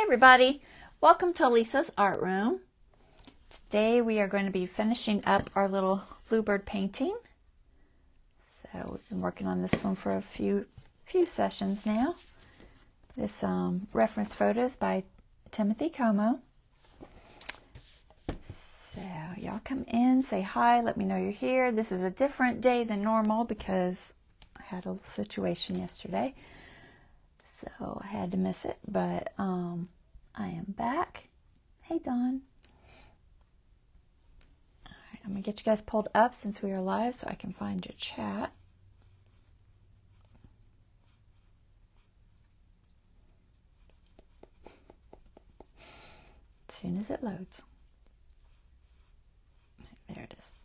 everybody, welcome to Lisa's Art Room. Today we are going to be finishing up our little Bluebird painting. So we've been working on this one for a few sessions now. This reference photo is by Timothy Comeaux. So y'all come in, say hi, let me know you're here. This is a different day than normal because I had a little situation yesterday. So I had to miss it, but I am back. Hey, Dawn. All right, I'm going to get you guys pulled up since we are live so I can find your chat. As soon as it loads. There it is.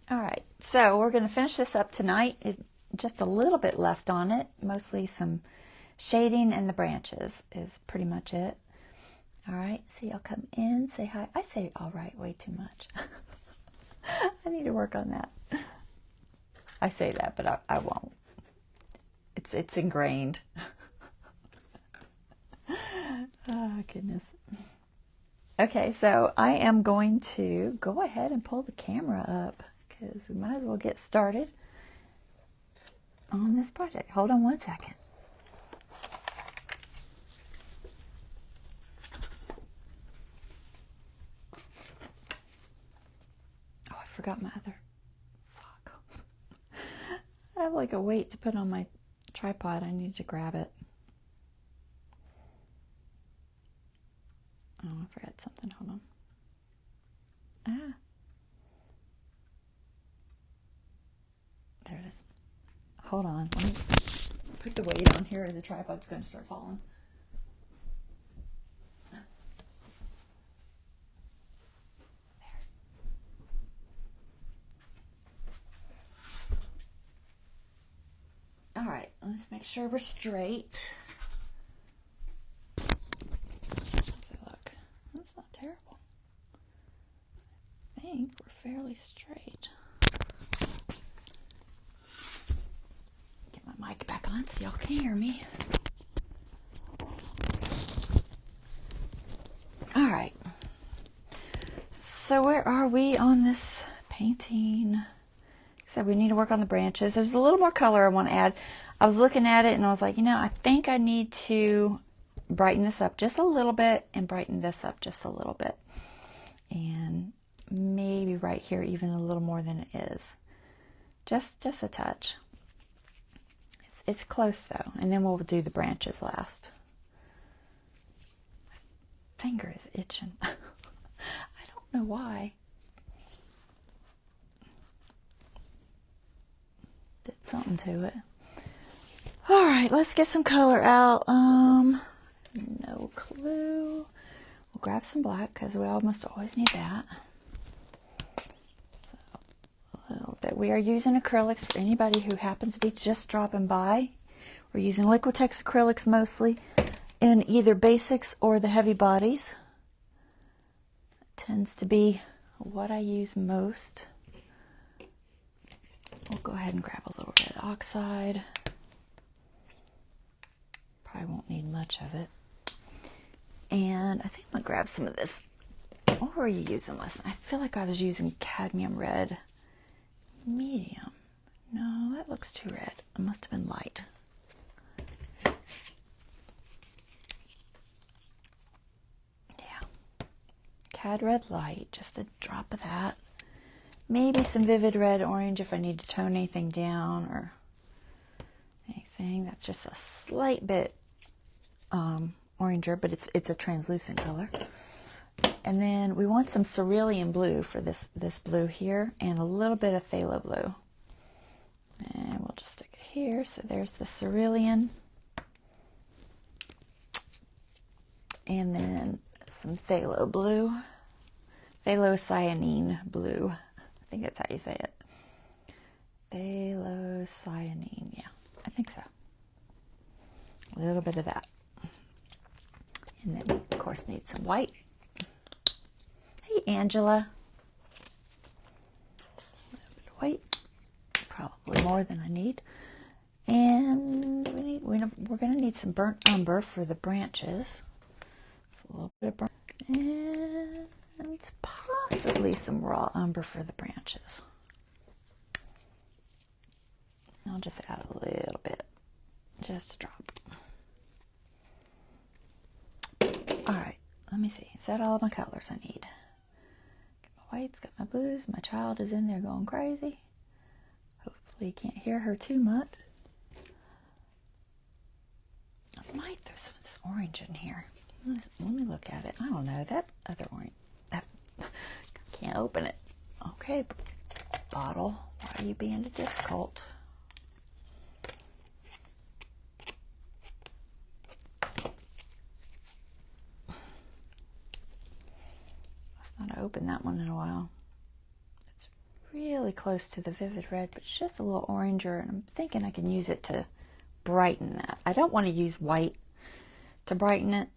All right, so we're going to finish this up tonight. Just a little bit left on it, mostly some shading and the branches is pretty much it. All right, so y'all come in, say hi. I say all right way too much. I need to work on that. I say that, but I won't. It's ingrained. Oh, goodness. Okay, so I am going to go ahead and pull the camera up because we might as well get started on this project. Hold on one second. Oh, I forgot my other sock. I have like a weight to put on my tripod. I need to grab it. Oh, I forgot something. Hold on. Ah. There it is. Hold on. Let me put the weight on here or the tripod's going to start falling. All right, let's make sure we're straight. How's it look? That's not terrible. I think we're fairly straight. Get my mic back on so y'all can hear me. All right. So where are we on this painting? So we need to work on the branches. There's a little more color I want to add. I was looking at it and I was like, you know, I think I need to brighten this up just a little bit and brighten this up just a little bit. And maybe right here even a little more than it is. Just a touch. It's close though. And then we'll do the branches last. My finger is itching. I don't know why. Did something to it. All right, let's get some color out. No clue. We'll grab some black because we almost always need that. So a little bit. We are using acrylics for anybody who happens to be just dropping by. We're using Liquitex Acrylics mostly in either basics or the heavy bodies. It tends to be what I use most. We'll go ahead and grab a little red oxide. Probably won't need much of it. And I think I'm going to grab some of this. What were you using last night? I feel like I was using cadmium red medium. No, that looks too red. It must have been light. Yeah. Cad red light, just a drop of that. Maybe some vivid red orange if I need to tone anything down or anything. That's just a slight bit oranger, but it's a translucent color. And then we want some cerulean blue for this blue here and a little bit of phthalo blue. And we'll just stick it here. So there's the cerulean. And then some phthalo blue. Phthalocyanine blue. I think that's how you say it. Phthalocyanine, yeah, I think so. A little bit of that. And then we, of course, need some white. Hey, Angela. A little bit of white. Probably more than I need. And we're going to need some burnt umber for the branches. So a little bit of burnt, and possibly some raw umber for the branches. I'll just add a little bit, just a drop. All right, let me see. Is that all my colors I need? Got my whites, got my blues. My child is in there going crazy. Hopefully you can't hear her too much. I might throw some of this orange in here. Let me look at it. I don't know. That other orange, I can't open it. Okay, bottle, why are you being difficult? I've not opened that one in a while. It's really close to the vivid red, but it's just a little oranger, and I'm thinking I can use it to brighten that. I don't want to use white to brighten it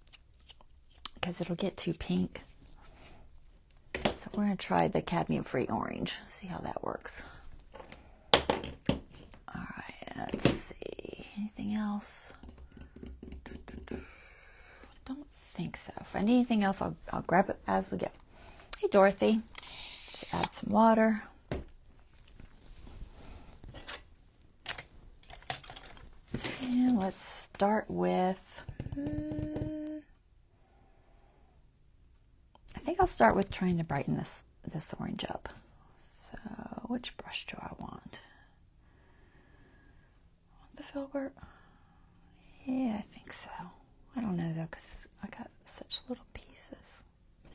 because it'll get too pink. So we're going to try the cadmium-free orange, see how that works. All right, let's see. Anything else? Don't think so. If I need anything else, I'll grab it as we go. Hey, Dorothy. Let's add some water. And let's start with, I think I'll start with trying to brighten this orange up. So which brush do I want? The filbert? Yeah, I think so. I don't know though, because I got such little pieces.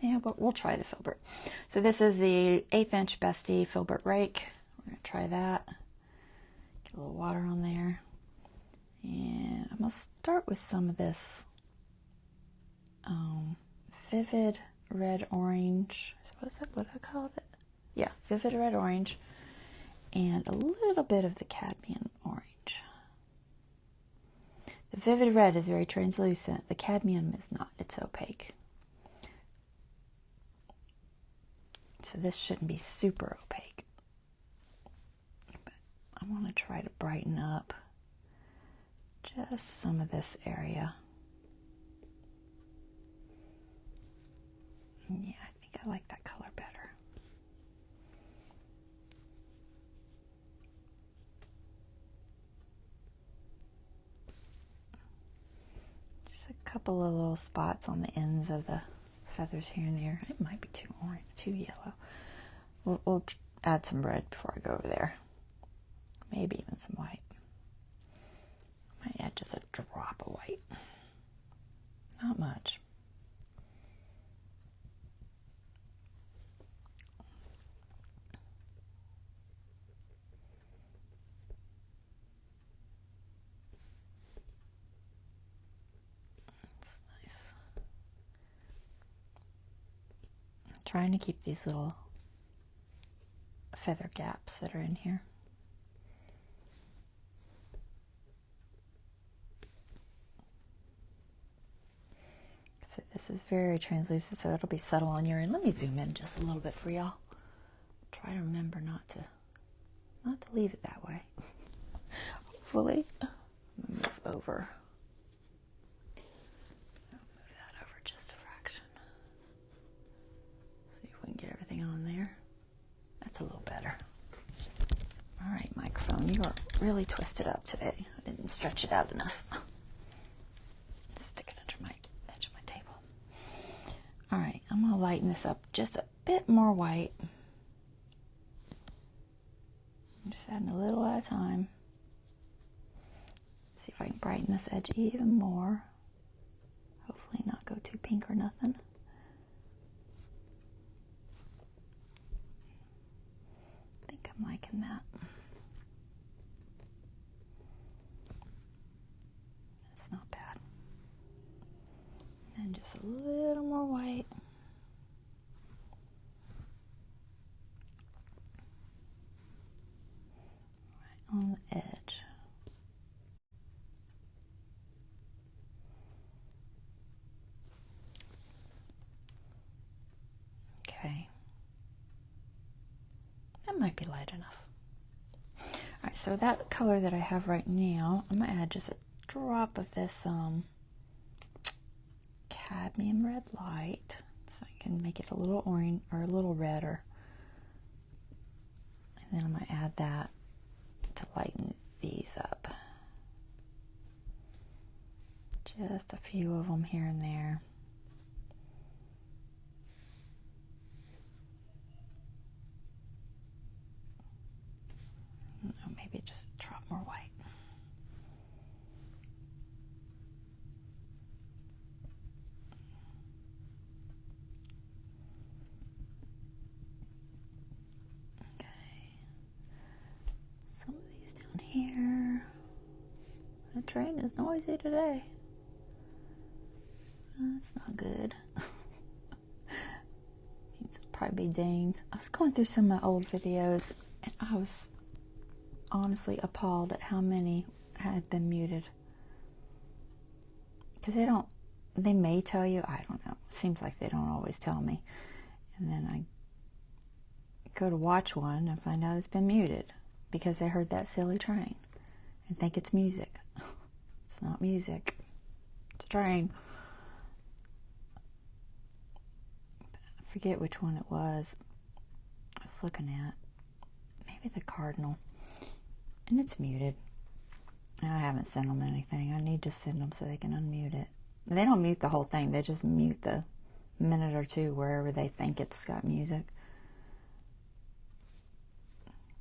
Yeah, but we'll try the filbert. So this is the 1/8 inch Bestie filbert rake. We're going to try that. Get a little water on there. And I'm going to start with some of this vivid red orange. I suppose that's what I called it. Yeah, vivid red orange. And a little bit of the cadmium orange. The vivid red is very translucent. The cadmium is not. It's opaque. So this shouldn't be super opaque. But I want to try to brighten up just some of this area. Yeah, I think I like that color better. Just a couple of little spots on the ends of the feathers here and there. It might be too orange, too yellow. We'll add some red before I go over there. Maybe even some white. Might add just a drop of white. Not much. That's nice. I'm trying to keep these little feather gaps that are in here. So this is very translucent, so it'll be subtle on your end. Let me zoom in just a little bit for y'all. Try to remember not to leave it that way. Hopefully. Move over. Move that over just a fraction. See if we can get everything on there. That's a little better. All right, microphone, you are really twisted up today. I didn't stretch it out enough. Stick it under my edge of my table. All right, I'm going to lighten this up just a bit more white. I'm just adding a little at a time. See if I can brighten this edge even more. Hopefully not go too pink or nothing. I think I'm liking that. That's not bad. And just a little more white. Right on the edge. Okay. That might be light enough. All Alright, so that color that I have right now, I'm going to add just a drop of this cadmium red light so I can make it a little orange or a little redder. And then I'm going to add that to lighten these up. Just a few of them here and there. Oh, maybe just drop more white. Some of these down here. The train is noisy today. That's not good. Needs to probably be dinged. I was going through some of my old videos and I was honestly appalled at how many had been muted. Because they may tell you, I don't know. It seems like they don't always tell me. And then I go to watch one and find out it's been muted because they heard that silly train and think it's music. It's not music. It's a train. I forget which one it was I was looking at. Maybe the Cardinal. And it's muted. And I haven't sent them anything. I need to send them so they can unmute it. They don't mute the whole thing. They just mute the minute or two wherever they think it's got music.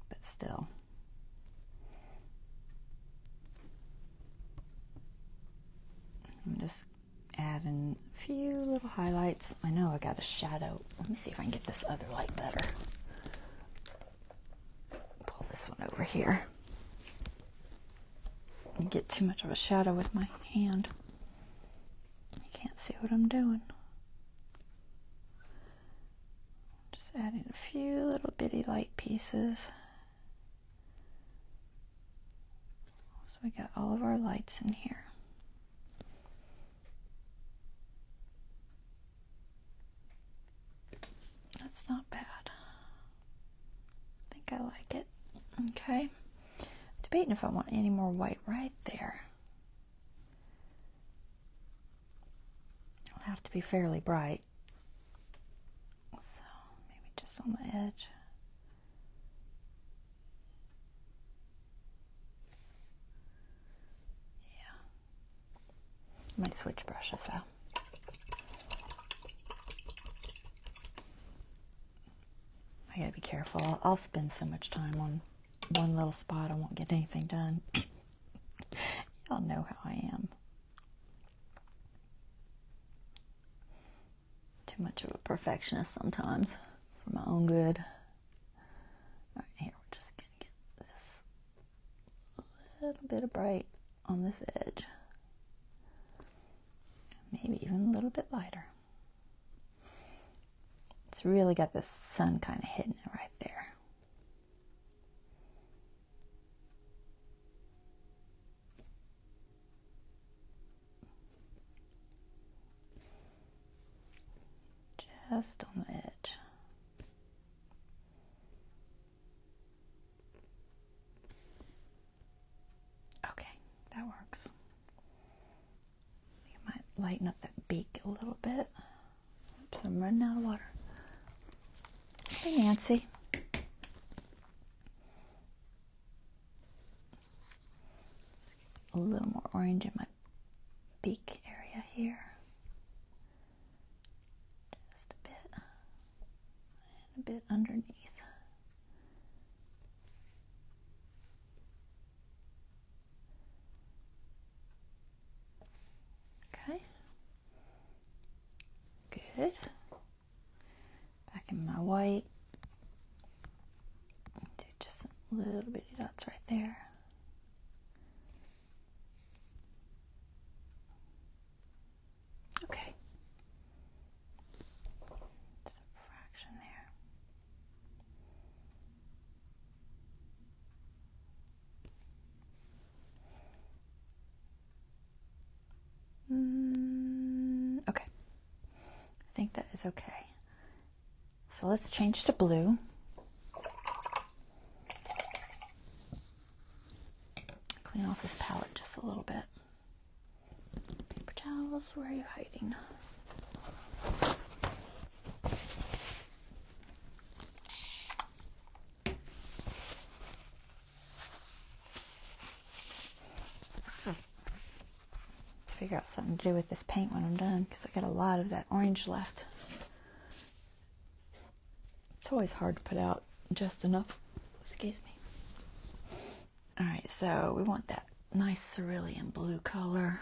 But still. I'm just adding a few little highlights. I know I got a shadow. Let me see if I can get this other light better. Pull this one over here. And get too much of a shadow with my hand. You can't see what I'm doing. Just adding a few little bitty light pieces. So we got all of our lights in here. That's not bad. I think I like it. Okay. Debating if I want any more white right there. It'll have to be fairly bright. So maybe just on the edge. Yeah. I might switch brushes though. I gotta be careful. I'll spend so much time on one little spot I won't get anything done. Y'all know how I am. Too much of a perfectionist sometimes for my own good. Alright, here we're just gonna get this little bit of bright on this edge. Maybe even a little bit lighter. It's really got the sun kind of hitting it right there. Just on the edge. Okay, that works. I think I might lighten up that beak a little bit. Oops, I'm running out of water. Hey, Nancy. A little more orange in my beak area here. Just a bit. And a bit underneath. Okay. Good. Back in my white. Do just some little bitty dots right there. Okay. Just a fraction there. Okay. I think that is okay. So let's change to blue. clean off this palette just a little bit. Paper towels, where are you hiding? Figure out something to do with this paint when I'm done, because I got a lot of that orange left. It's always hard to put out just enough. Excuse me. Alright, so we want that nice cerulean blue color.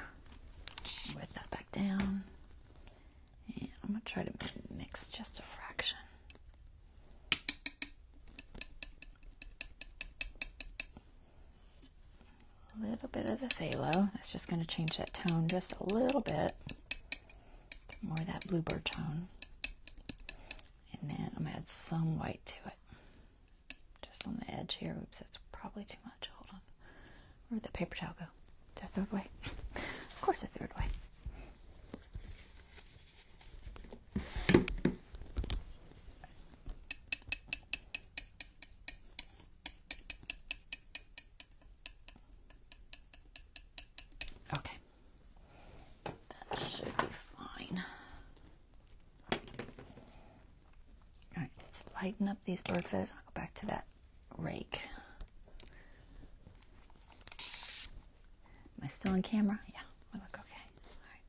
Wet that back down. And I'm going to try to mix just a fraction. A little bit of the phthalo. That's just going to change that tone just a little bit. Get more of that Bluebird tone. And then I'm going to add some white to it. Just on the edge here. Oops, that's probably too much. Hold on. Where'd the paper towel go? Did I throw it away? Of course I threw it away. Okay. That should be fine. Alright, let's lighten up these bird feathers. I'll go back to that rake. Am I still on camera? Yeah, we look okay. Alright.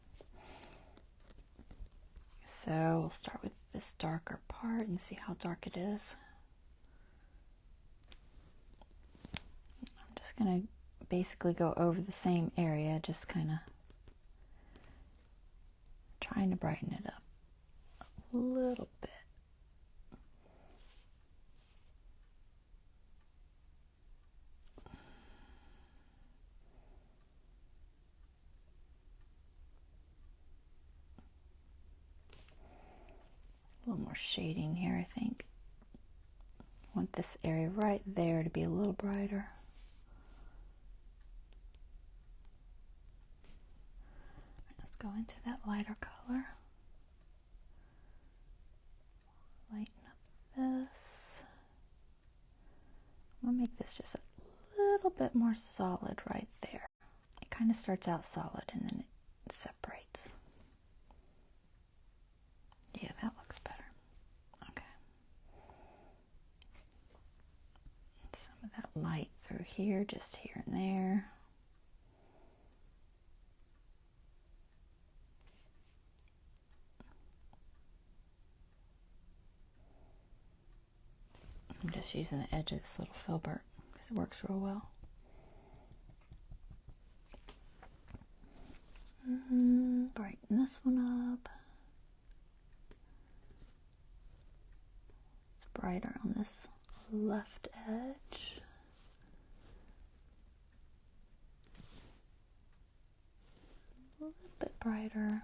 So we'll start with this darker part and see how dark it is. I'm just going to basically go over the same area, just kind of trying to brighten it up a little bit. A little more shading here, I think. I want this area right there to be a little brighter. Let's go into that lighter color. Lighten up this. I'm going to make this just a little bit more solid right there. It kind of starts out solid and then it separates. Yeah, that looks better. Okay. Some of that light through here, just here and there. I'm just using the edge of this little filbert because it works real well. Brighten this one up. It's brighter on this left edge. A little bit brighter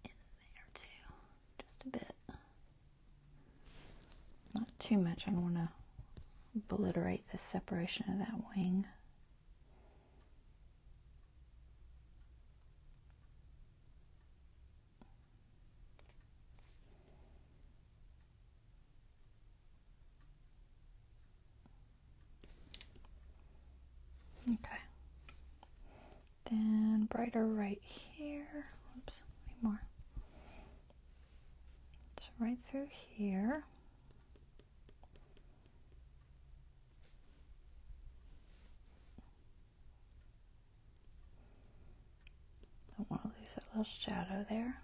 in there too, just a bit. Not too much. I don't want to obliterate the separation of that wing. Okay. Then brighter right here. Oops, need more. It's right through here. Don't want to lose that little shadow there.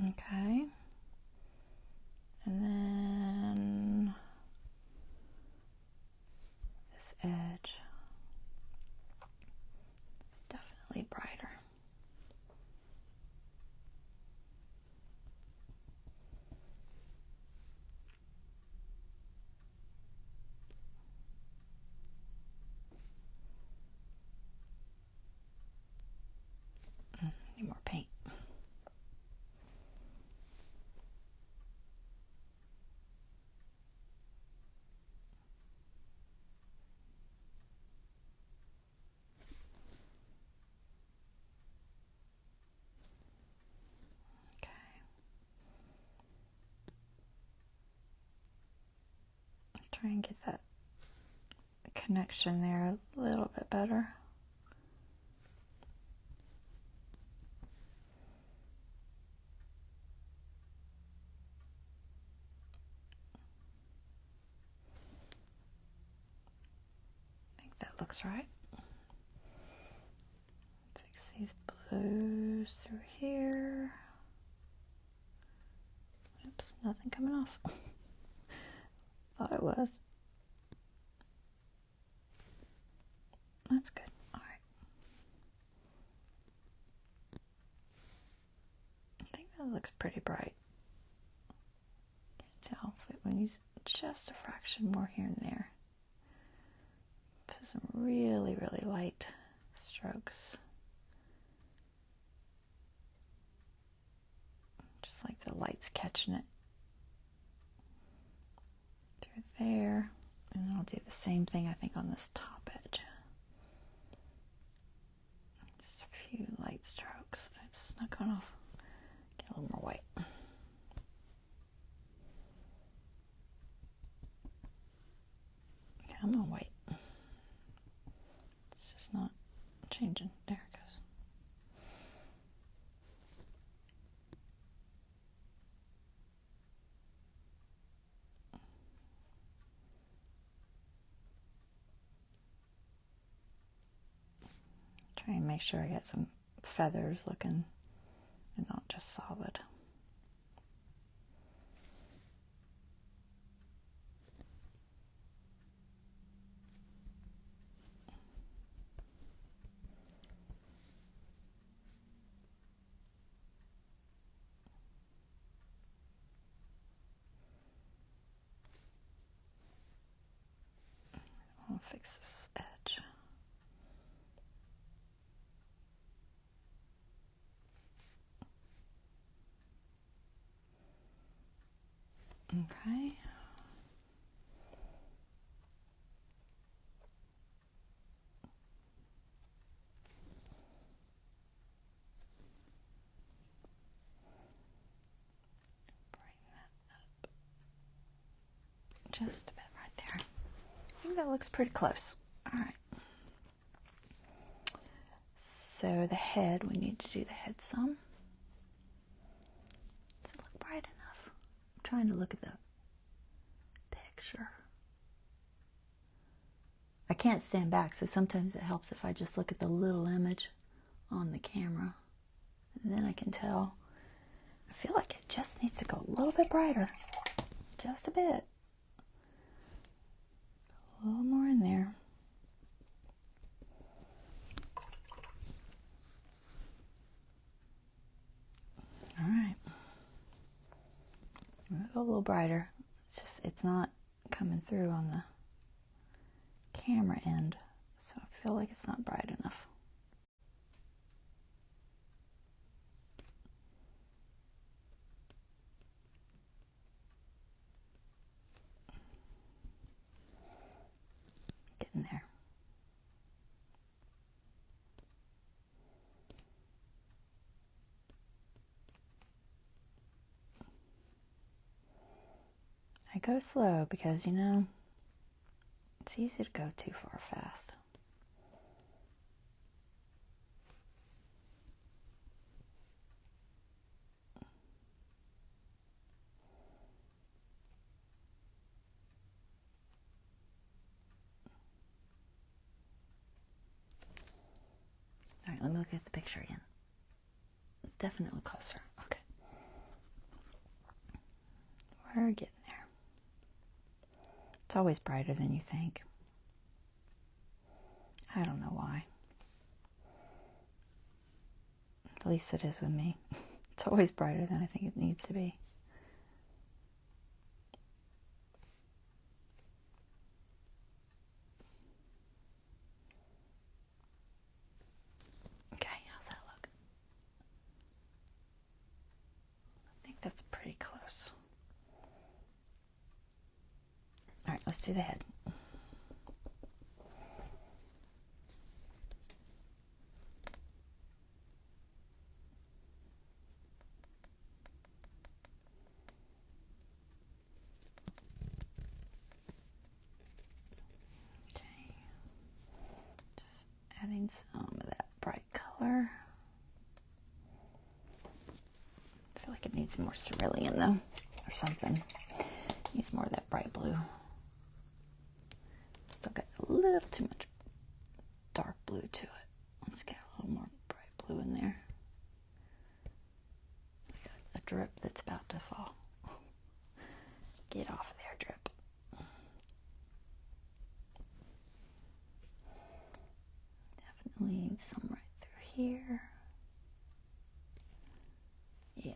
Okay. And then this edge is definitely brighter. Need more paint. Try and get that connection there a little bit better. I think that looks right. Fix these blues through here. Oops, nothing coming off. Thought it was. That's good. All right. I think that looks pretty bright. Can't tell if we need just a fraction more here and there. Put some really, really light strokes. Just like the light's catching it through there. And I'll do the same thing, I think, on this top edge. Just a few light strokes. Oops, not going off. Get a little more white. Come on, white. It's just not changing. There it goes. Try and make sure I get some feathers looking and not just solid. I'll fix this edge. Okay. Brighten that up just a bit right there. I think that looks pretty close. All right. So the head, we need to do the head some. Does it look bright enough? I'm trying to look at the picture. I can't stand back, so sometimes it helps if I just look at the little image on the camera. And then I can tell. I feel like it just needs to go a little bit brighter. Just a bit. A little more in there. All right. Go a little brighter. It's not coming through on the camera end, so I feel like it's not bright enough. Getting there. I go slow because, you know, it's easy to go too far fast. All right, let me look at the picture again. It's definitely closer. Okay. We're getting there. It's always brighter than you think. I don't know why. At least it is with me. It's always brighter than I think it needs to be. Okay, how's that look? I think that's pretty close. All right, let's do the head. need some of that bright color. I feel like it needs more cerulean though, or something. It needs more of that bright blue. Still got a little too much dark blue to it. Let's get a little more bright blue in there. I got a drip that's about to fall. Get off of there, drip. Definitely need some right through here. Yeah.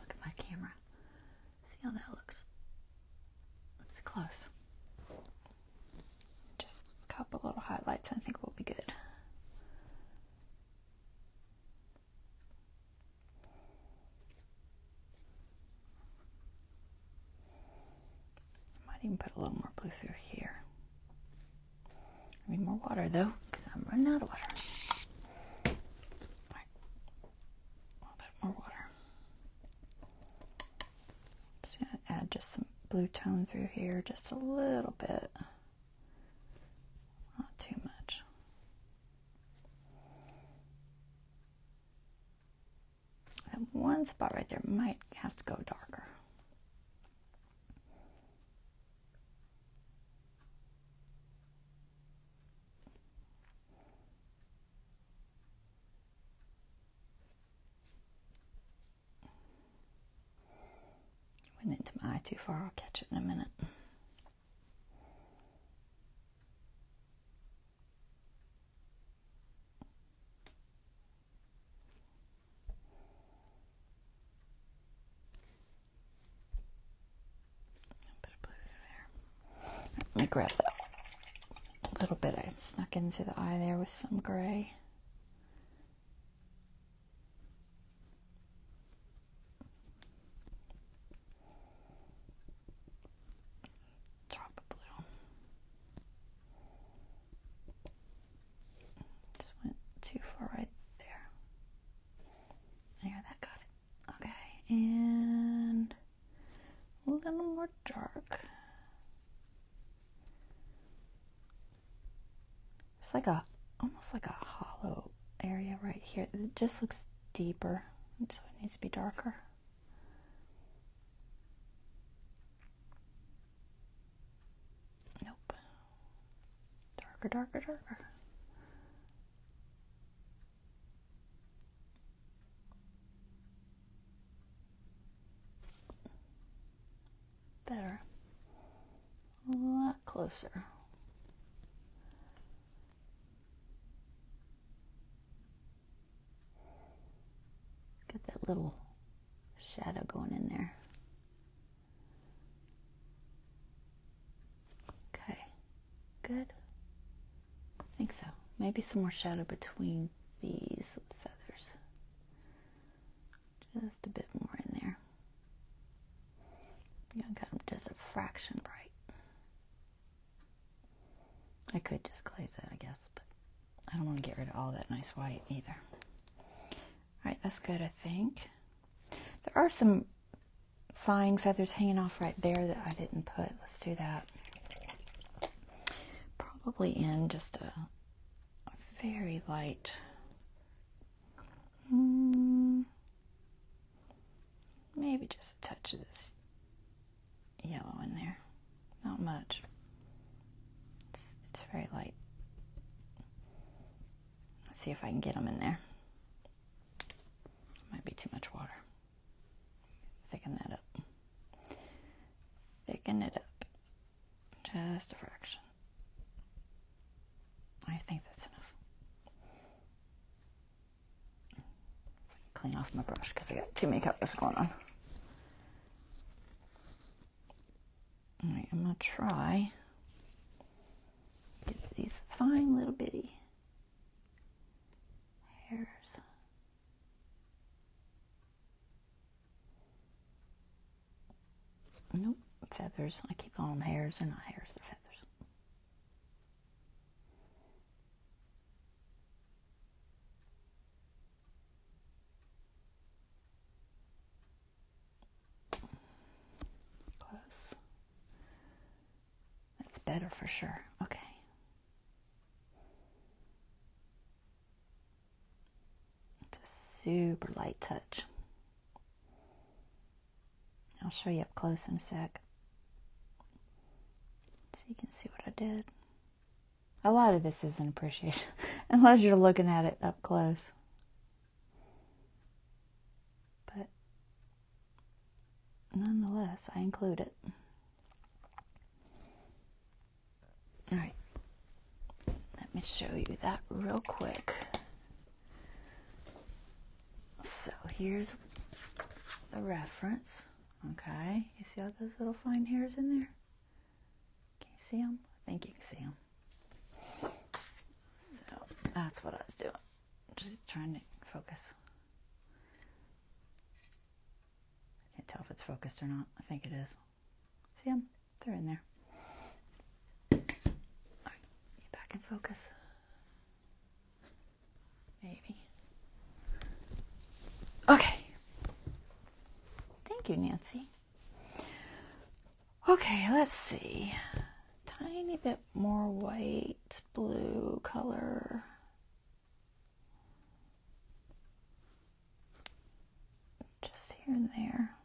Look at my camera. See how that looks? It's close. Just a couple little highlights I think will be good. Might even put a little more blue through here. I need more water though, because I'm running out of water. Right. A little bit more water. Just gonna add just some blue tone through here, just a little bit. Not too much. That one spot right there might have to go darker. Went into my eye too far. I'll catch it in a minute. Put a blue there. Let me grab that little bit I snuck into the eye there with some gray. Too far right there. There, that got it. Okay, and a little more dark. It's like almost like a hollow area right here. It just looks deeper, so it needs to be darker. Nope. Darker, darker, darker. Better. A lot closer. Get that little shadow going in there. Okay, good. I think so. Maybe some more shadow between these feathers. Just a bit more in there. I got them just a fraction bright. I could just glaze it, I guess, but I don't want to get rid of all that nice white either. Alright, that's good, I think. There are some fine feathers hanging off right there that I didn't put. Let's do that. Probably in just a very light, maybe just a touch of this yellow in there. Not much. It's very light. Let's see if I can get them in there. Might be too much water. Thicken that up. Thicken it up. Just a fraction. I think that's enough. Clean off my brush because I got too many colors going on. Alright, I'm going to try get these fine little bitty hairs. Nope, feathers. I keep calling them hairs. They're not hairs, they're feathers. for sure. Okay. It's a super light touch. I'll show you up close in a sec, so you can see what I did. A lot of this isn't appreciated unless you're looking at it up close. But nonetheless, I include it. All right, let me show you that real quick. So here's the reference. Okay, you see all those little fine hairs in there? Can you see them? I think you can see them. So that's what I was doing. Just trying to focus. I can't tell if it's focused or not. I think it is. See them? They're in there. All right, get back in focus. Maybe. Okay. Thank you, Nancy. Okay, let's see. Tiny bit more white, blue color. Just here and there.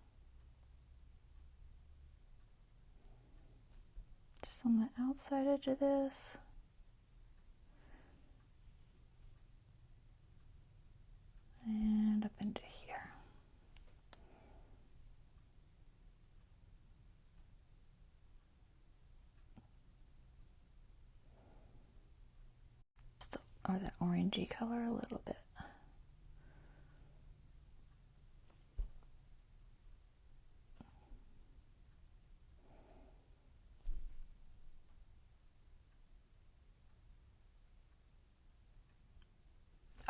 Just on the outside edge of this. And up into here. Or that orangey color a little bit.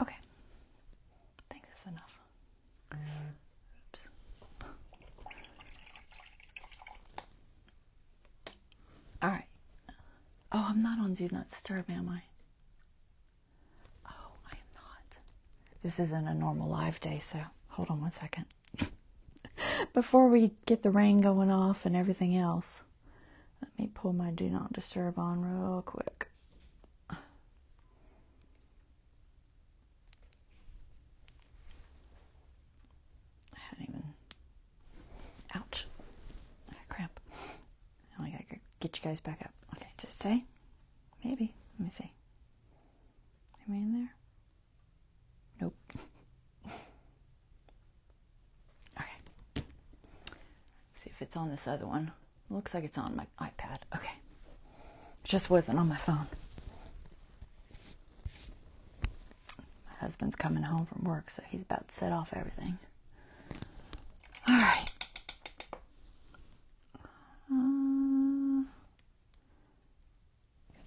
Okay, I think that's enough. Oops. All right. Oh, I'm not on Do Not Disturb, am I? This isn't a normal live day, so hold on one second. Before we get the rain going off and everything else, let me pull my Do Not Disturb on real quick. I hadn't even... Ouch. I got cramp. I gotta get you guys back up. Okay, to stay? Maybe. Let me see. Am I in there? Nope. Okay. See if it's on this other one. Looks like it's on my iPad. Okay. It just wasn't on my phone. My husband's coming home from work, so he's about to set off everything. All right.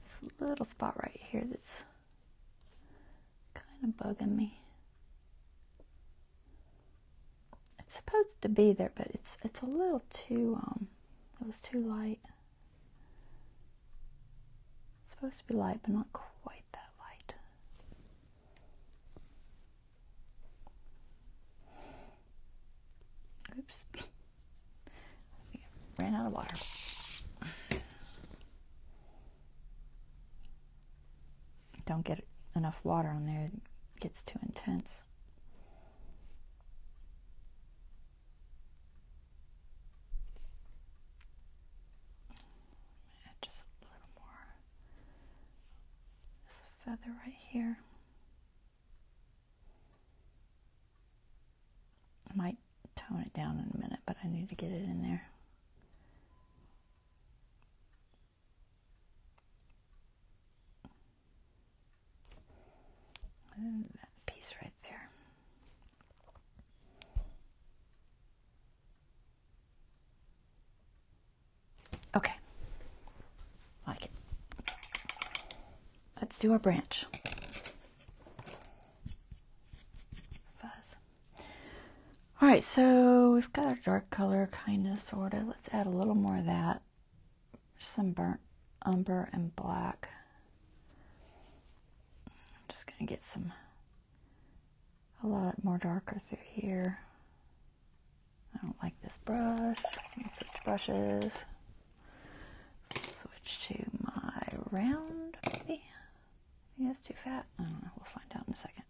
This little spot right here that's kind of bugging me. It's supposed to be there, but it's a little too it was too light. It's supposed to be light, but not quite that light. Oops. I ran out of water. Don't get enough water on there, it gets too intense. Just a little more. This feather right here. I might tone it down in a minute, but I need to get it in there. And that piece right there. Okay. Like it. Let's do our branch. Fuzz. Alright, so we've got our dark color, kind of, sort of. Let's add a little more of that. Some burnt umber and black. I'm just going to get a lot more darker through here. I don't like this brush. Let me switch brushes. Switch to my round, maybe? Maybe that's too fat. I don't know. We'll find out in a second.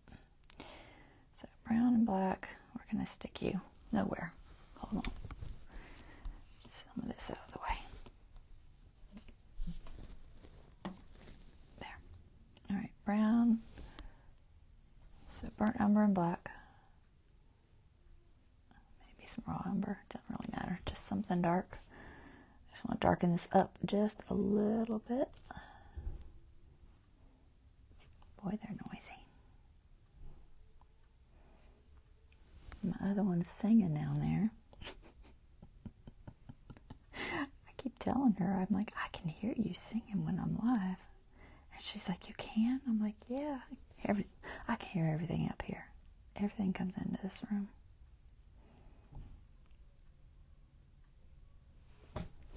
So brown and black. Where can I stick you? Nowhere. Hold on. Get some of this out of the way. There. All right, brown. So burnt umber and black. Maybe some raw umber. Doesn't really matter. Just something dark. I just want to darken this up just a little bit. Boy, they're noisy. My other one's singing down there. I keep telling her, I'm like, I can hear you singing when I'm live. And she's like, you can? I'm like, yeah. I can hear everything up here. Everything comes into this room.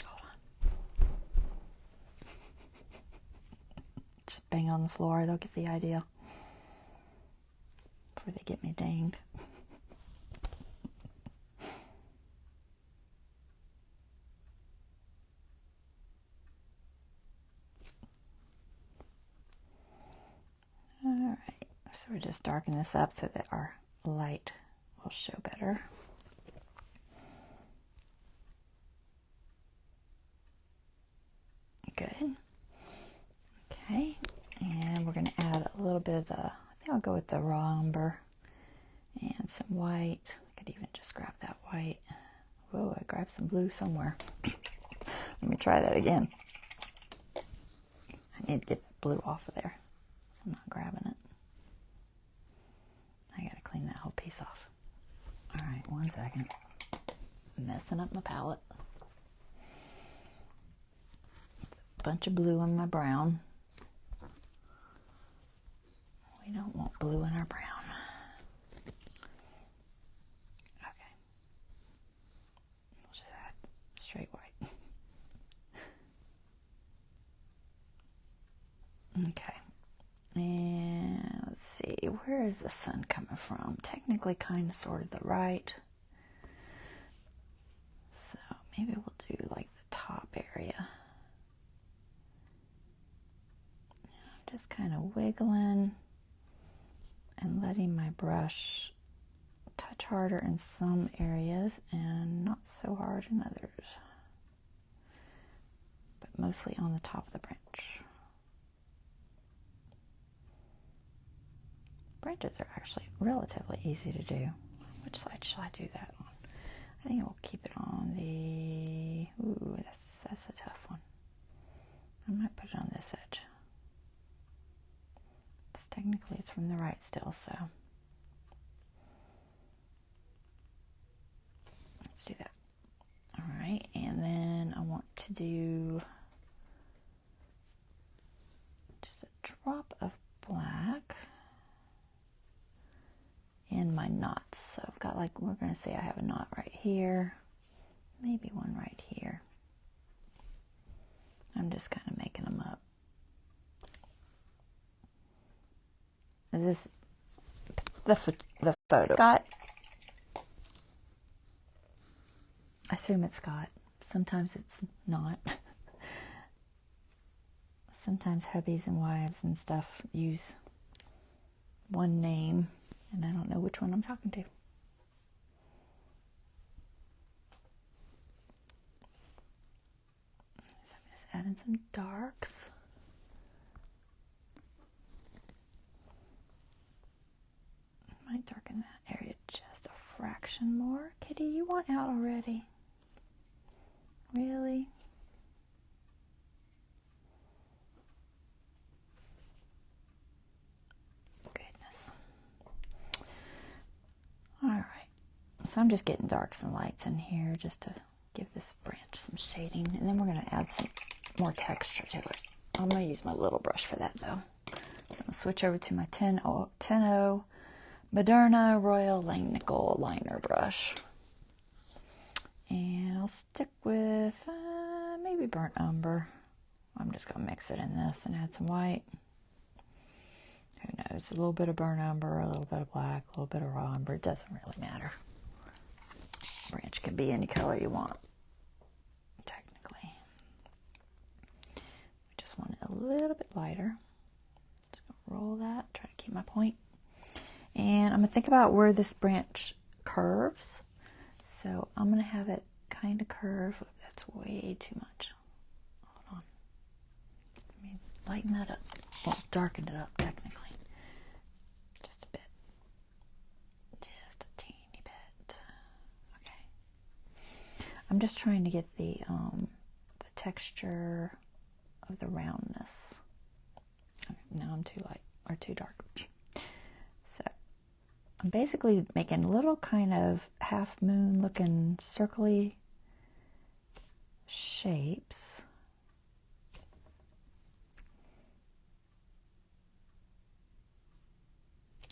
Hold on. Just bang on the floor. They'll get the idea. Before they get me dinged. Alright, so we're just darkening this up so that our light will show better. Good. Okay, and we're going to add a little bit of the, I think I'll go with the raw umber and some white. I could even just grab that white. Whoa, I grabbed some blue somewhere. Let me try that again. I need to get the blue off of there. I'm not grabbing it. I gotta clean that whole piece off. Alright, 1 second. I'm messing up my palette. A bunch of blue in my brown. We don't want blue in our brown. Okay. We'll just add straight white. Okay. And let's see, where is the sun coming from? Technically kind of sort of the right. So maybe we'll do like the top area. I'm just kind of wiggling and letting my brush touch harder in some areas and not so hard in others. But mostly on the top of the branch. Branches are actually relatively easy to do. Which side shall I do that on? I think I'll keep it on the... Ooh, that's a tough one. I might put it on this edge. Because technically it's from the right still, so... Let's do that. Alright, and then I want to do... just a drop of black... in my knots. So I've got like, we're going to say I have a knot right here, maybe one right here. I'm just kind of making them up. Is this the photo? Scott? I assume it's Scott. Sometimes it's not. Sometimes hubbies and wives and stuff use one name. And I don't know which one I'm talking to. So I'm just adding some darks. I might darken that area just a fraction more. Kitty, you want out already? Really? Alright, so I'm just getting darks and lights in here just to give this branch some shading, and then we're going to add some more texture to it. I'm going to use my little brush for that though. So I'm going to switch over to my 10-0 Moderna Royal Langnickel liner brush. And I'll stick with maybe burnt umber. I'm just going to mix it in this and add some white. Who knows? A little bit of burnt umber, a little bit of black, a little bit of raw umber. It doesn't really matter. Branch can be any color you want, technically. We just want it a little bit lighter. Just gonna roll that, try to keep my point. And I'm gonna think about where this branch curves. So I'm gonna have it kind of curve. That's way too much. Hold on. Let me lighten that up. Well, darken it up technically. Just a bit. Just a teeny bit. Okay. I'm just trying to get the texture of the roundness. Okay, now I'm too light or too dark. So I'm basically making little kind of half moon looking circly shapes.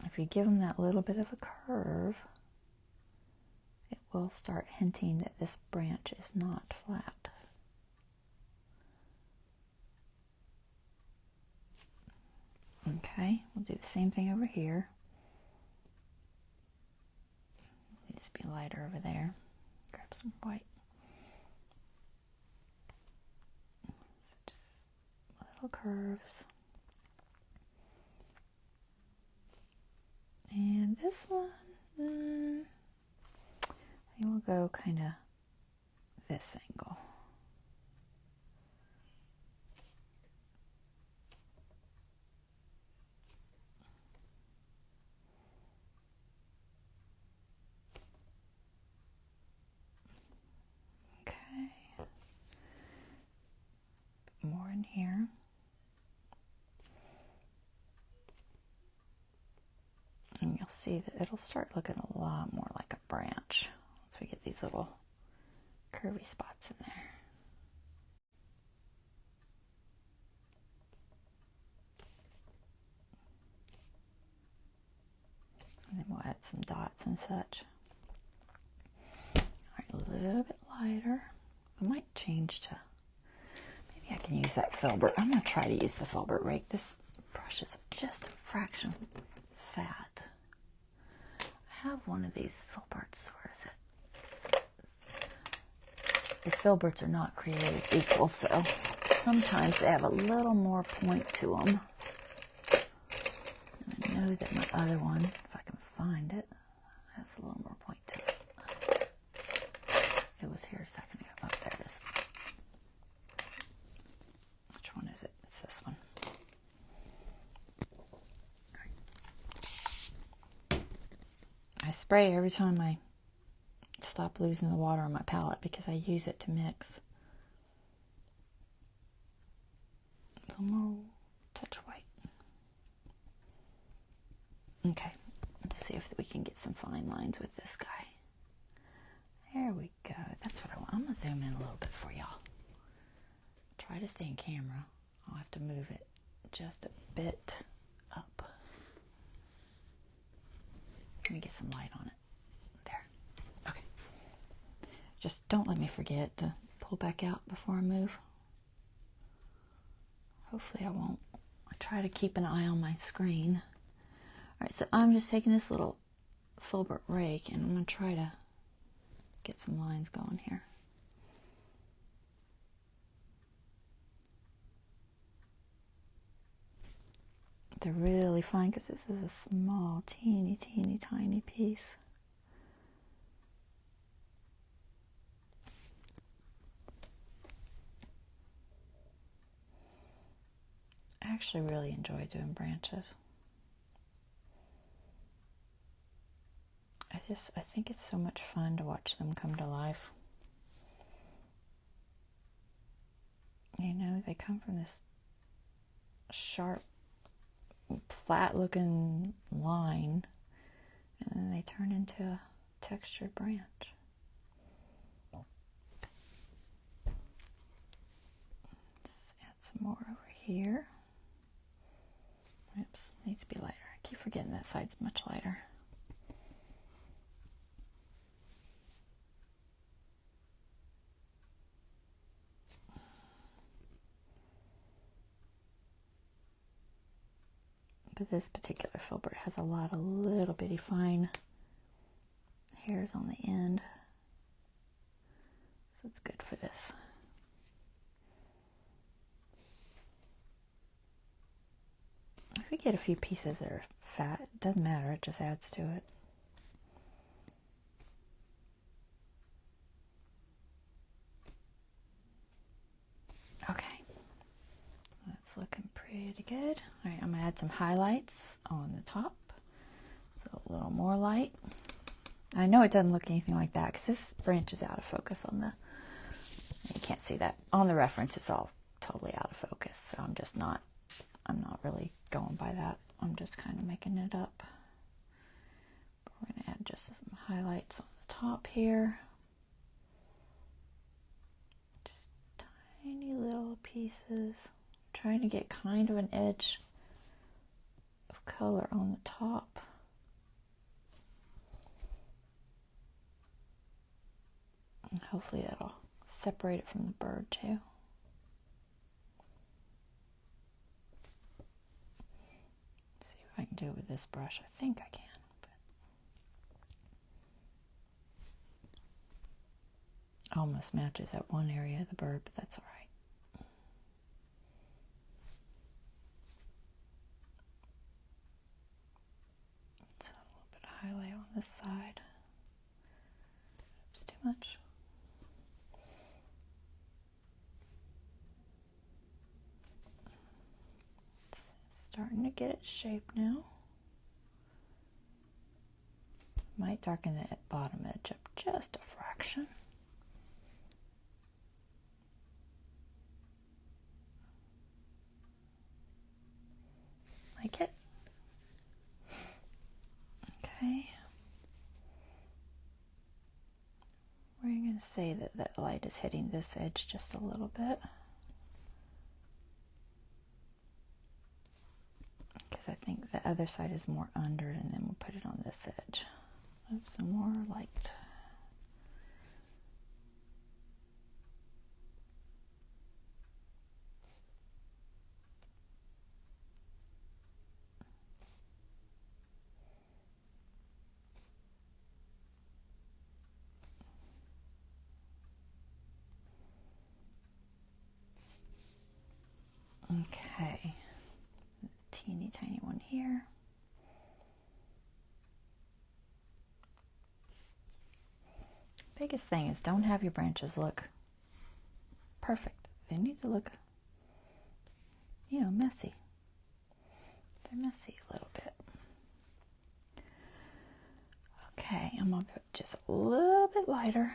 If you give them that little bit of a curve, it will start hinting that this branch is not flat. Okay, we'll do the same thing over here. Needs to be lighter over there. Grab some white. So just little curves. And this one, I think we'll go kind of this angle. More in here. And you'll see that it'll start looking a lot more like a branch once we get these little curvy spots in there. And then we'll add some dots and such. All right, a little bit lighter. I might change to, maybe I can use that filbert. I'm going to try to use the filbert rake. This brush is just a fraction fat. I have one of these filberts. Where is it? The filberts are not created equal, so sometimes they have a little more point to them. And I know that my other one, if I can find it, has a little more point to it. It was here a second ago. Oh, there it is. Which one is it? It's this one. I spray every time I stop losing the water on my palette because I use it to mix. A little more touch white. Okay, let's see if we can get some fine lines with this guy. There we go. That's what I want. I'm going to zoom in a little bit for y'all. Try to stay in camera. I'll have to move it just a bit up. Let me get some light on it. There. Okay. Just don't let me forget to pull back out before I move. Hopefully I won't. I try to keep an eye on my screen. Alright, so I'm just taking this little filbert rake and I'm going to try to get some lines going here. They're really fine because this is a small, teeny, teeny, tiny piece. I actually really enjoy doing branches. I think it's so much fun to watch them come to life. You know, they come from this sharp, flat looking line and then they turn into a textured branch. Let's add some more over here. Oops, needs to be lighter. I keep forgetting that side's much lighter. But this particular filbert has a lot of little bitty fine hairs on the end. So it's good for this. we get a few pieces that are fat, it doesn't matter, it just adds to it. Okay, that's looking pretty good. All right, I'm gonna add some highlights on the top, so a little more light. I know it doesn't look anything like that because this branch is out of focus on the, you can't see that on the reference, it's all totally out of focus, so I'm not really going by that. I'm just kind of making it up. We're going to add just some highlights on the top here. Just tiny little pieces. Trying to get kind of an edge of color on the top. And hopefully that'll separate it from the bird too. See if I can do it with this brush. I think I can. But almost matches that one area of the bird, but that's all right. So a little bit of highlight on this side. Oops, too much. Starting to get its shape now. Might darken the bottom edge up just a fraction. Like it. Okay. We're going to say that the light is hitting this edge just a little bit. Because I think the other side is more under, and then we'll put it on this edge. Oops, some more light. Okay. Teeny tiny one here. Biggest thing is don't have your branches look perfect. They need to look, you know, messy. They're messy a little bit. Okay, I'm going to put just a little bit lighter.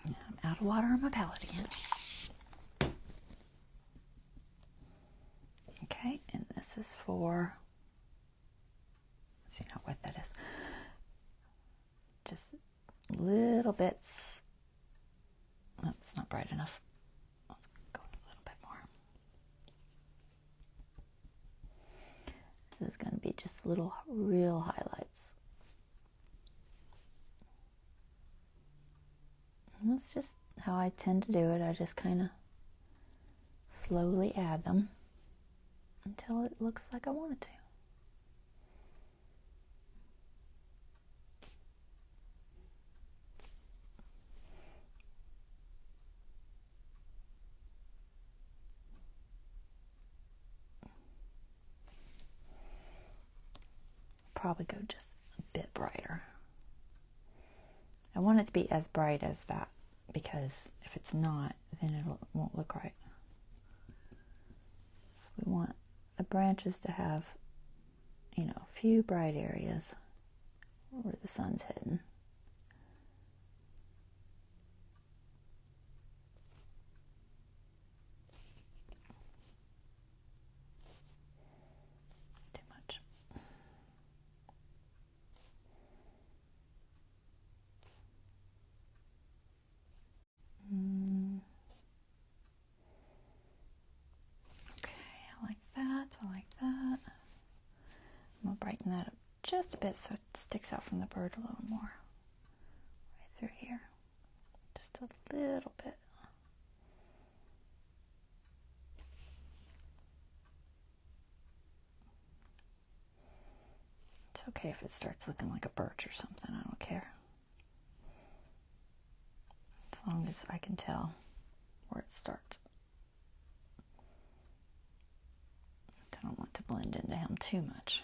I'm out of water on my palette again. Okay, and this is for, see how wet that is. Just little bits. Oh, it's not bright enough. Let's go a little bit more. This is going to be just little real highlights. And that's just how I tend to do it. I just kind of slowly add them until it looks like I want it to. Probably go just a bit brighter. I want it to be as bright as that, because if it's not, then it won't look right. So we want the branches to have, you know, a few bright areas where the sun's hitting. Too much. Okay, I like that. I like that. I'm going to brighten that up just a bit so it sticks out from the bird a little more. Right through here. Just a little bit. It's okay if it starts looking like a birch or something. I don't care. As long as I can tell where it starts. I don't want to blend into him too much.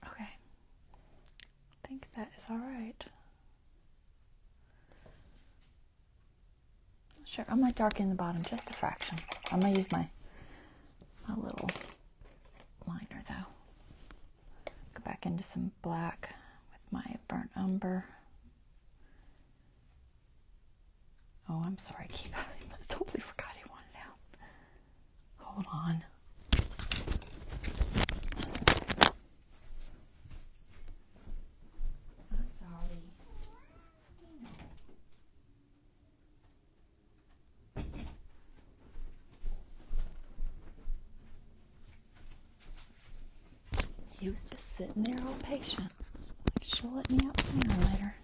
Okay, I think that is all right. Sure, I might darken the bottom just a fraction. I'm gonna use my little liner though. Go back into some black with my burnt umber. Oh, I'm sorry, keep. I totally forgot he wanted out. Hold on. I'm sorry. He was just sitting there all patient. She'll let me out sooner or later.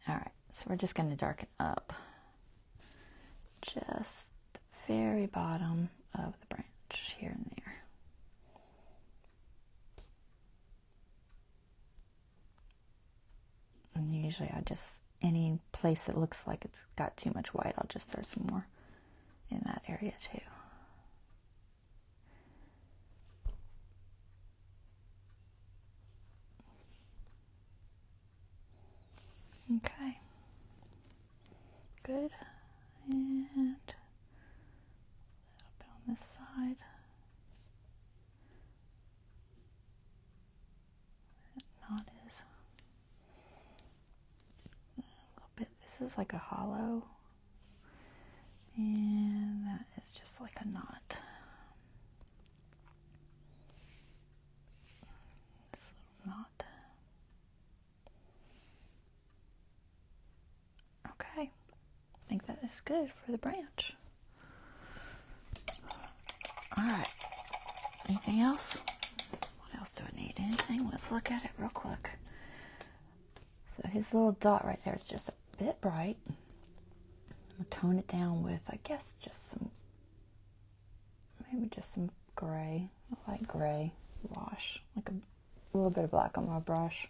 Alright, so we're just going to darken up. Just the very bottom of the branch here and there. And usually I just, any place that looks like it's got too much white, I'll just throw some more in that area too. Okay, good, and a little bit on this side. That knot is a little bit. This is like a hollow, and that is just like a knot. This little knot. Okay, I think that is good for the branch. Alright, anything else? What else do I need? Anything? Let's look at it real quick. So his little dot right there is just a bit bright. I'm going to tone it down with, I guess, just some, maybe just some gray, a light gray wash, like a little bit of black on my brush.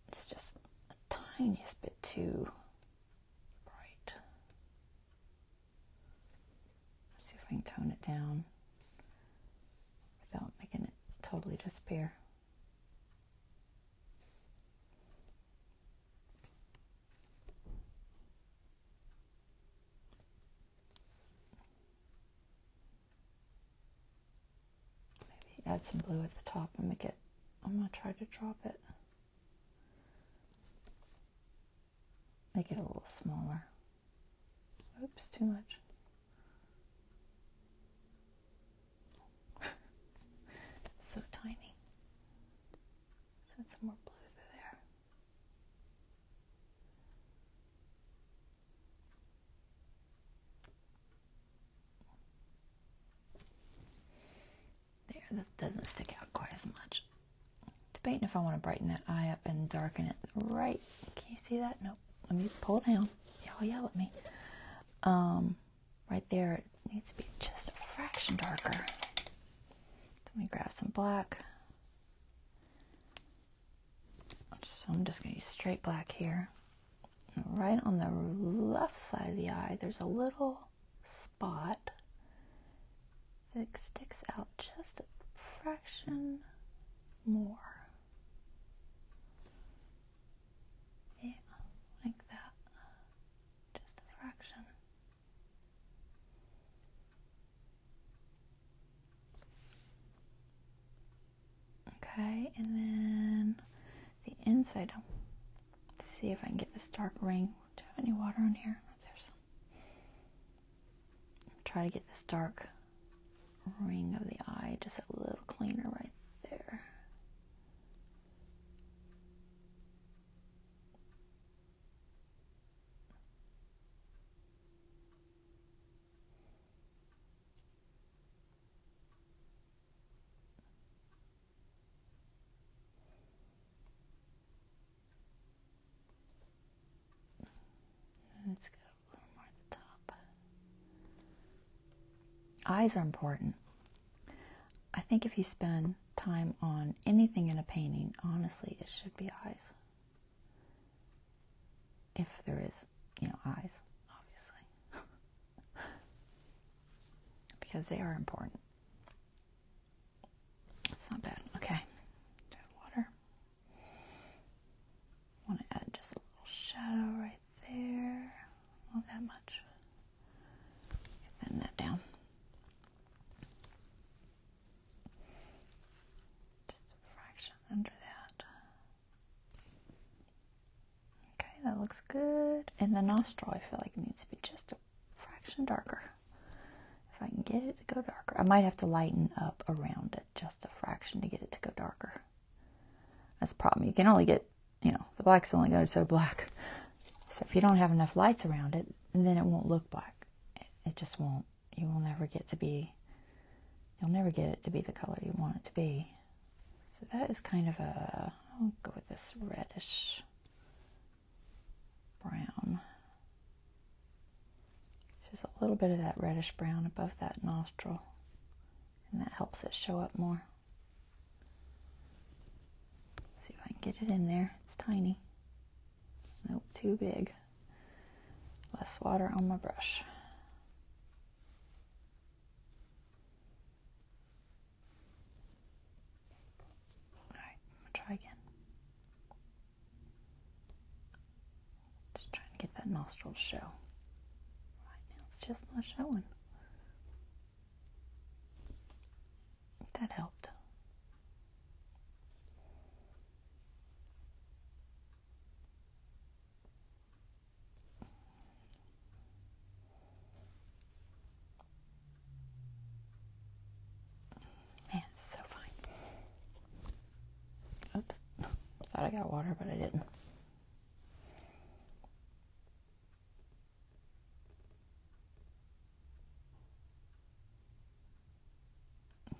It's just a tiniest bit too bright. Let's see if I can tone it down without making it totally disappear. Maybe add some blue at the top and make it, I'm going to try to drop it. Make it a little smaller. Oops, too much. It's so tiny. Add some more blue through there. There, that doesn't stick out quite as much. Debating if I want to brighten that eye up and darken it right. Can you see that? Nope. Let me pull it down. Y'all yell at me. Right there, it needs to be just a fraction darker. Let me grab some black. So I'm just going to use straight black here. And right on the left side of the eye, there's a little spot that sticks out just a fraction more. Yeah, like that. Just a fraction. Okay, and then the inside, let's see if I can get this dark ring. Do I have any water on here? There's some. Try to get this dark ring of the eye just a little cleaner right there. Eyes are important. I think if you spend time on anything in a painting, honestly, it should be eyes. If there is, eyes, obviously. Because they are important. It's not bad. Okay. Water. Want to add just a little shadow right there. Not that much. Thin that down. Just a fraction under that. Okay, that looks good. And the nostril, I feel like it needs to be just a fraction darker. If I can get it to go darker. I might have to lighten up around it just a fraction to get it to go darker. That's the problem. You can only get, the black's only going so black. So if you don't have enough lights around it, then it won't look black. It just won't. You'll never get it to be the color you want it to be. So that is kind of I'll go with this reddish brown. Just a little bit of that reddish brown above that nostril. And that helps it show up more. See if I can get it in there. It's tiny. Nope, too big. Less water on my brush. Alright, I'm going to try again. Just trying to get that nostril to show. Right now it's just not showing. That helped. Man, it's so fine. Oops. Thought I got water, but I didn't.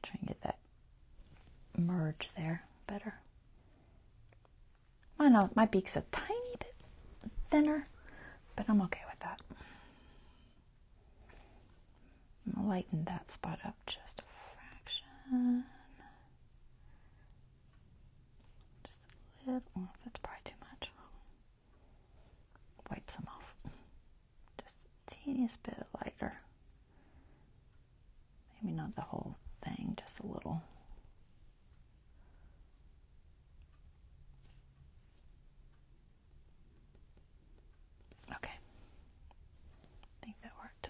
Try and get that merge there better. I know my beak's a tiny bit thinner, but I'm okay with that. I'm gonna lighten that spot up just a fraction. Just a little. Oh, that's probably too much. Wipe some off. Just the teeniest bit lighter. Maybe not the whole thing, just a little. Okay. I think that worked.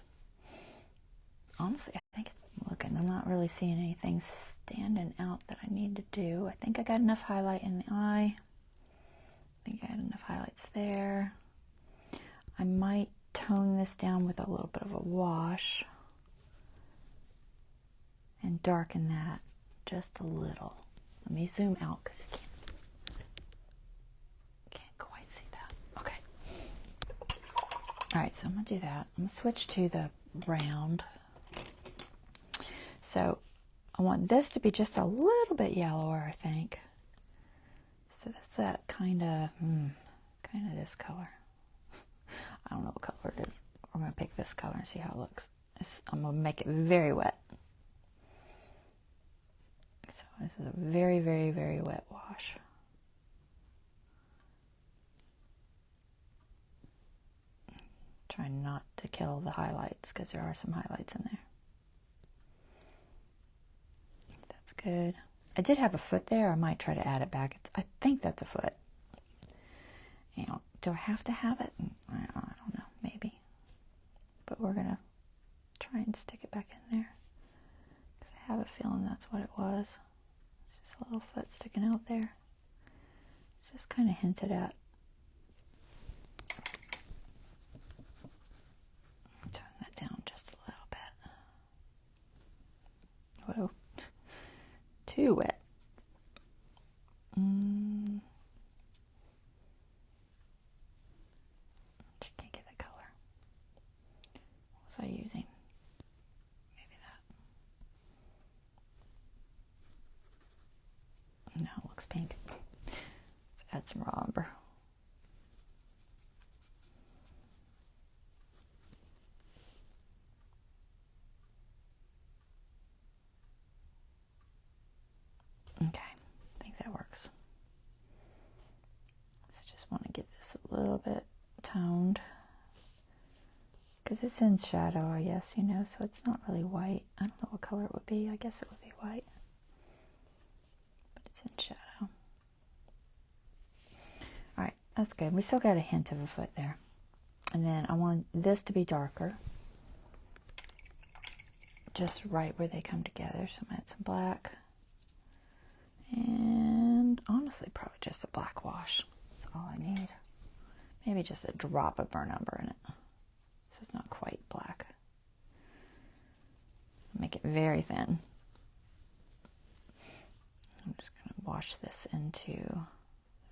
Honestly, I think it's looking. I'm not really seeing anything standing out that I need to do. I think I got enough highlight in the eye. I think I had enough highlights there. I might tone this down with a little bit of a wash and darken that just a little. Let me zoom out because you can't quite see that. Okay. Alright, so I'm going to do that. I'm going to switch to the round. So I want this to be just a little bit yellower, I think. So that's that kind of this color. I don't know what color it is. We're going to pick this color and see how it looks. I'm going to make it very wet. So this is a very, very, very wet wash. Try not to kill the highlights because there are some highlights in there. That's good. I did have a foot there. I might try to add it back. I think that's a foot. Do I have to have it? I don't know. Maybe. But we're going to try and stick it back in there. Because I have a feeling that's what it was. It's just a little foot sticking out there. It's just kind of hinted at. Turn that down just a little bit. Whoa. Too wet. Can't get the color. What was I using? Maybe that. No, it looks pink. Let's add some raw umber. because it's in shadow, I guess, you know, so it's not really white. I don't know what color it would be. I guess it would be white, but it's in shadow. All right, that's good. We still got a hint of a foot there. And then I want this to be darker, just right where they come together. So I'm going to add some black. And honestly, probably just a black wash. That's all I need. Maybe just a drop of burnt umber in it. So it's not quite black. Make it very thin. I'm just going to wash this into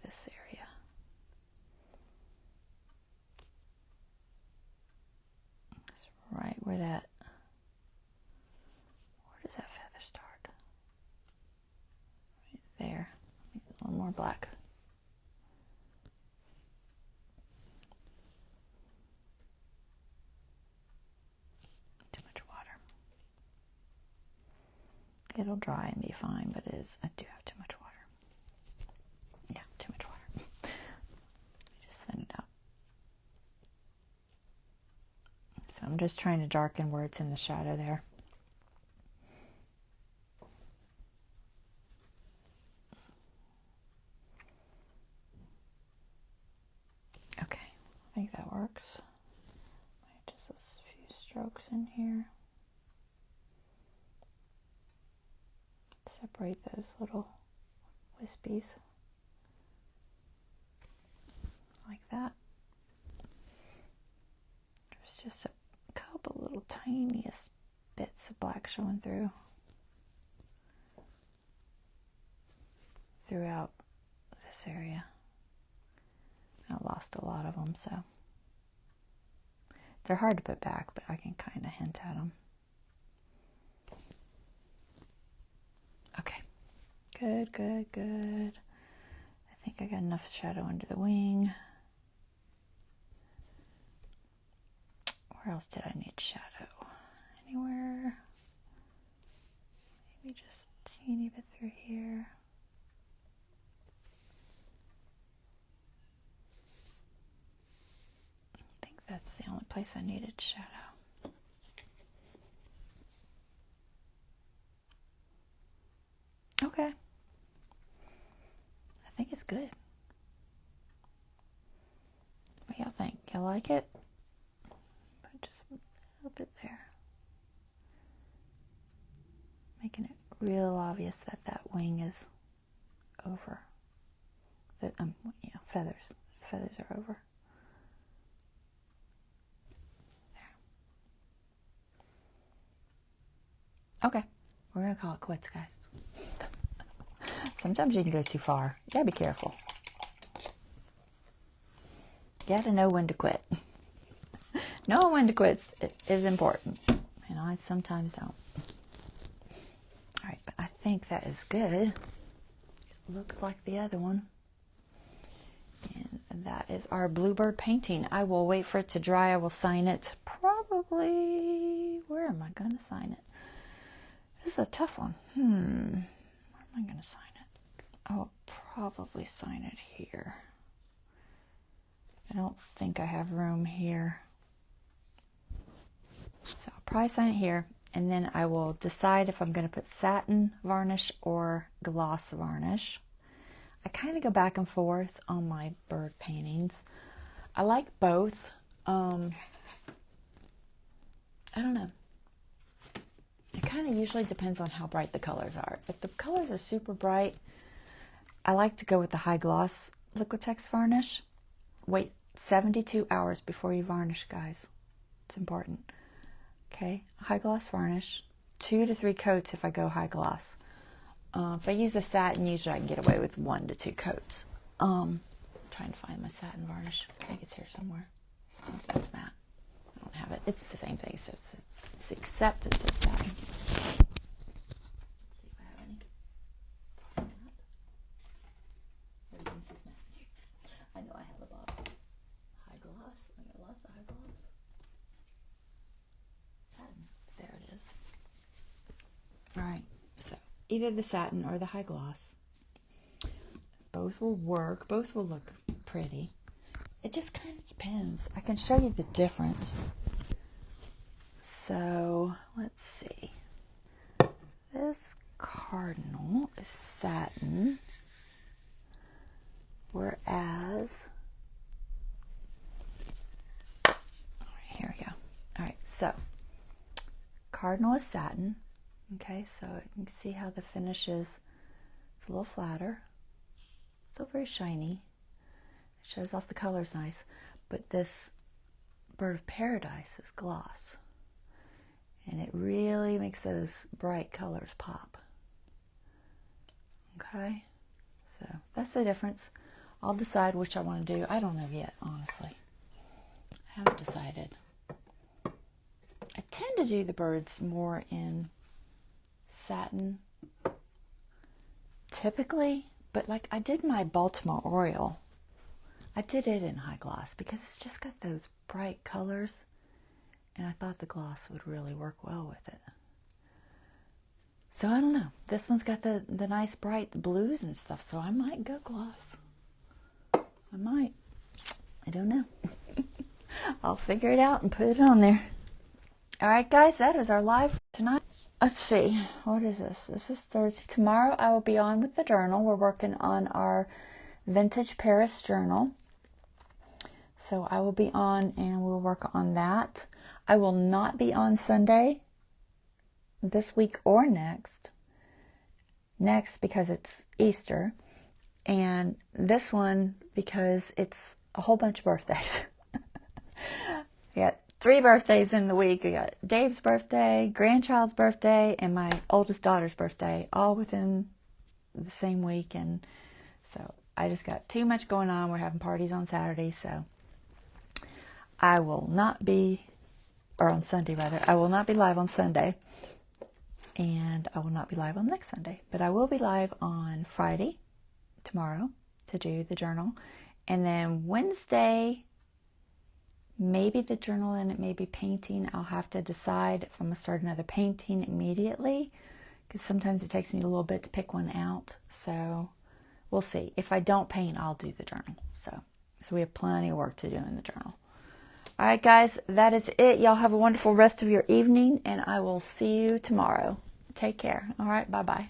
this area. That's right where that, where does that feather start? Right there. A little more black. It'll dry and be fine, but I do have too much water. Yeah, too much water. Just thin it out. So I'm just trying to darken where it's in the shadow there. Okay, I think that works. Just a few strokes in here. Separate those little wispies like that. There's just a couple little tiniest bits of black showing throughout this area. I lost a lot of them, so they're hard to put back, but I can kind of hint at them. Okay, good, good, good. I think I got enough shadow under the wing. Where else did I need shadow? Anywhere? Maybe just a teeny bit through here. I think that's the only place I needed shadow. Okay. I think it's good. What y'all think? Y'all like it? Put just a little bit there. Making it real obvious that that wing is over. That yeah, feathers. The feathers are over. There. Okay. We're gonna call it quits, guys. Sometimes you can go too far. You gotta be careful. You gotta know when to quit. Knowing when to quit is important. And I sometimes don't. Alright, but I think that is good. It looks like the other one. And that is our Bluebird painting. I will wait for it to dry. I will sign it probably... Where am I gonna sign it? This is a tough one. Where am I gonna sign it? I'll probably sign it here. I don't think I have room here. So I'll probably sign it here, and then I will decide if I'm going to put satin varnish or gloss varnish. I kind of go back and forth on my bird paintings. I like both. I don't know. It kind of usually depends on how bright the colors are. If the colors are super bright, I like to go with the high gloss Liquitex varnish. Wait 72 hours before you varnish, guys. It's important. Okay, high gloss varnish. 2 to 3 coats if I go high gloss. If I use a satin, usually I can get away with 1 to 2 coats. I'm trying to find my satin varnish. I think it's here somewhere. Oh, that's matte. I don't have it. It's the same thing, so it's except it says satin. I know I have a lot of high gloss. I got lots of high gloss. Satin. There it is. Alright, so either the satin or the high gloss. Both will work. Both will look pretty. It just kind of depends. I can show you the difference. So let's see. This cardinal is satin, whereas, here we go. All right, so cardinal is satin. Okay, so you can see how the finish is. It's a little flatter, still very shiny. It shows off the colors nice, but this Bird of Paradise is gloss, and it really makes those bright colors pop. Okay, so that's the difference. I'll decide which I want to do. I don't know yet, honestly. I haven't decided. I tend to do the birds more in satin typically, but like I did my Baltimore Oriole, I did it in high gloss because it's just got those bright colors, and I thought the gloss would really work well with it. So I don't know. This one's got the nice bright blues and stuff, so I might go gloss. I might. I don't know. I'll figure it out and put it on there. All right, guys, that is our live tonight. Let's see. What is this? This is Thursday. Tomorrow I will be on with the journal. We're working on our Vintage Paris journal. So I will be on and we'll work on that. I will not be on Sunday this week or next. Next because it's Easter. And this one because it's a whole bunch of birthdays. We got 3 birthdays in the week. We got Dave's birthday, grandchild's birthday, and my oldest daughter's birthday, all within the same week. And so I just got too much going on. We're having parties on Saturday, so I will not be, or on Sunday rather, I will not be live on Sunday, and I will not be live on next Sunday, but I will be live on Friday, tomorrow, to do the journal, and then Wednesday, maybe the journal and it may be painting. I'll have to decide if I'm going to start another painting immediately, because sometimes it takes me a little bit to pick one out, so we'll see. If I don't paint, I'll do the journal, so we have plenty of work to do in the journal. All right, guys, that is it. Y'all have a wonderful rest of your evening, and I will see you tomorrow. Take care. All right, bye-bye.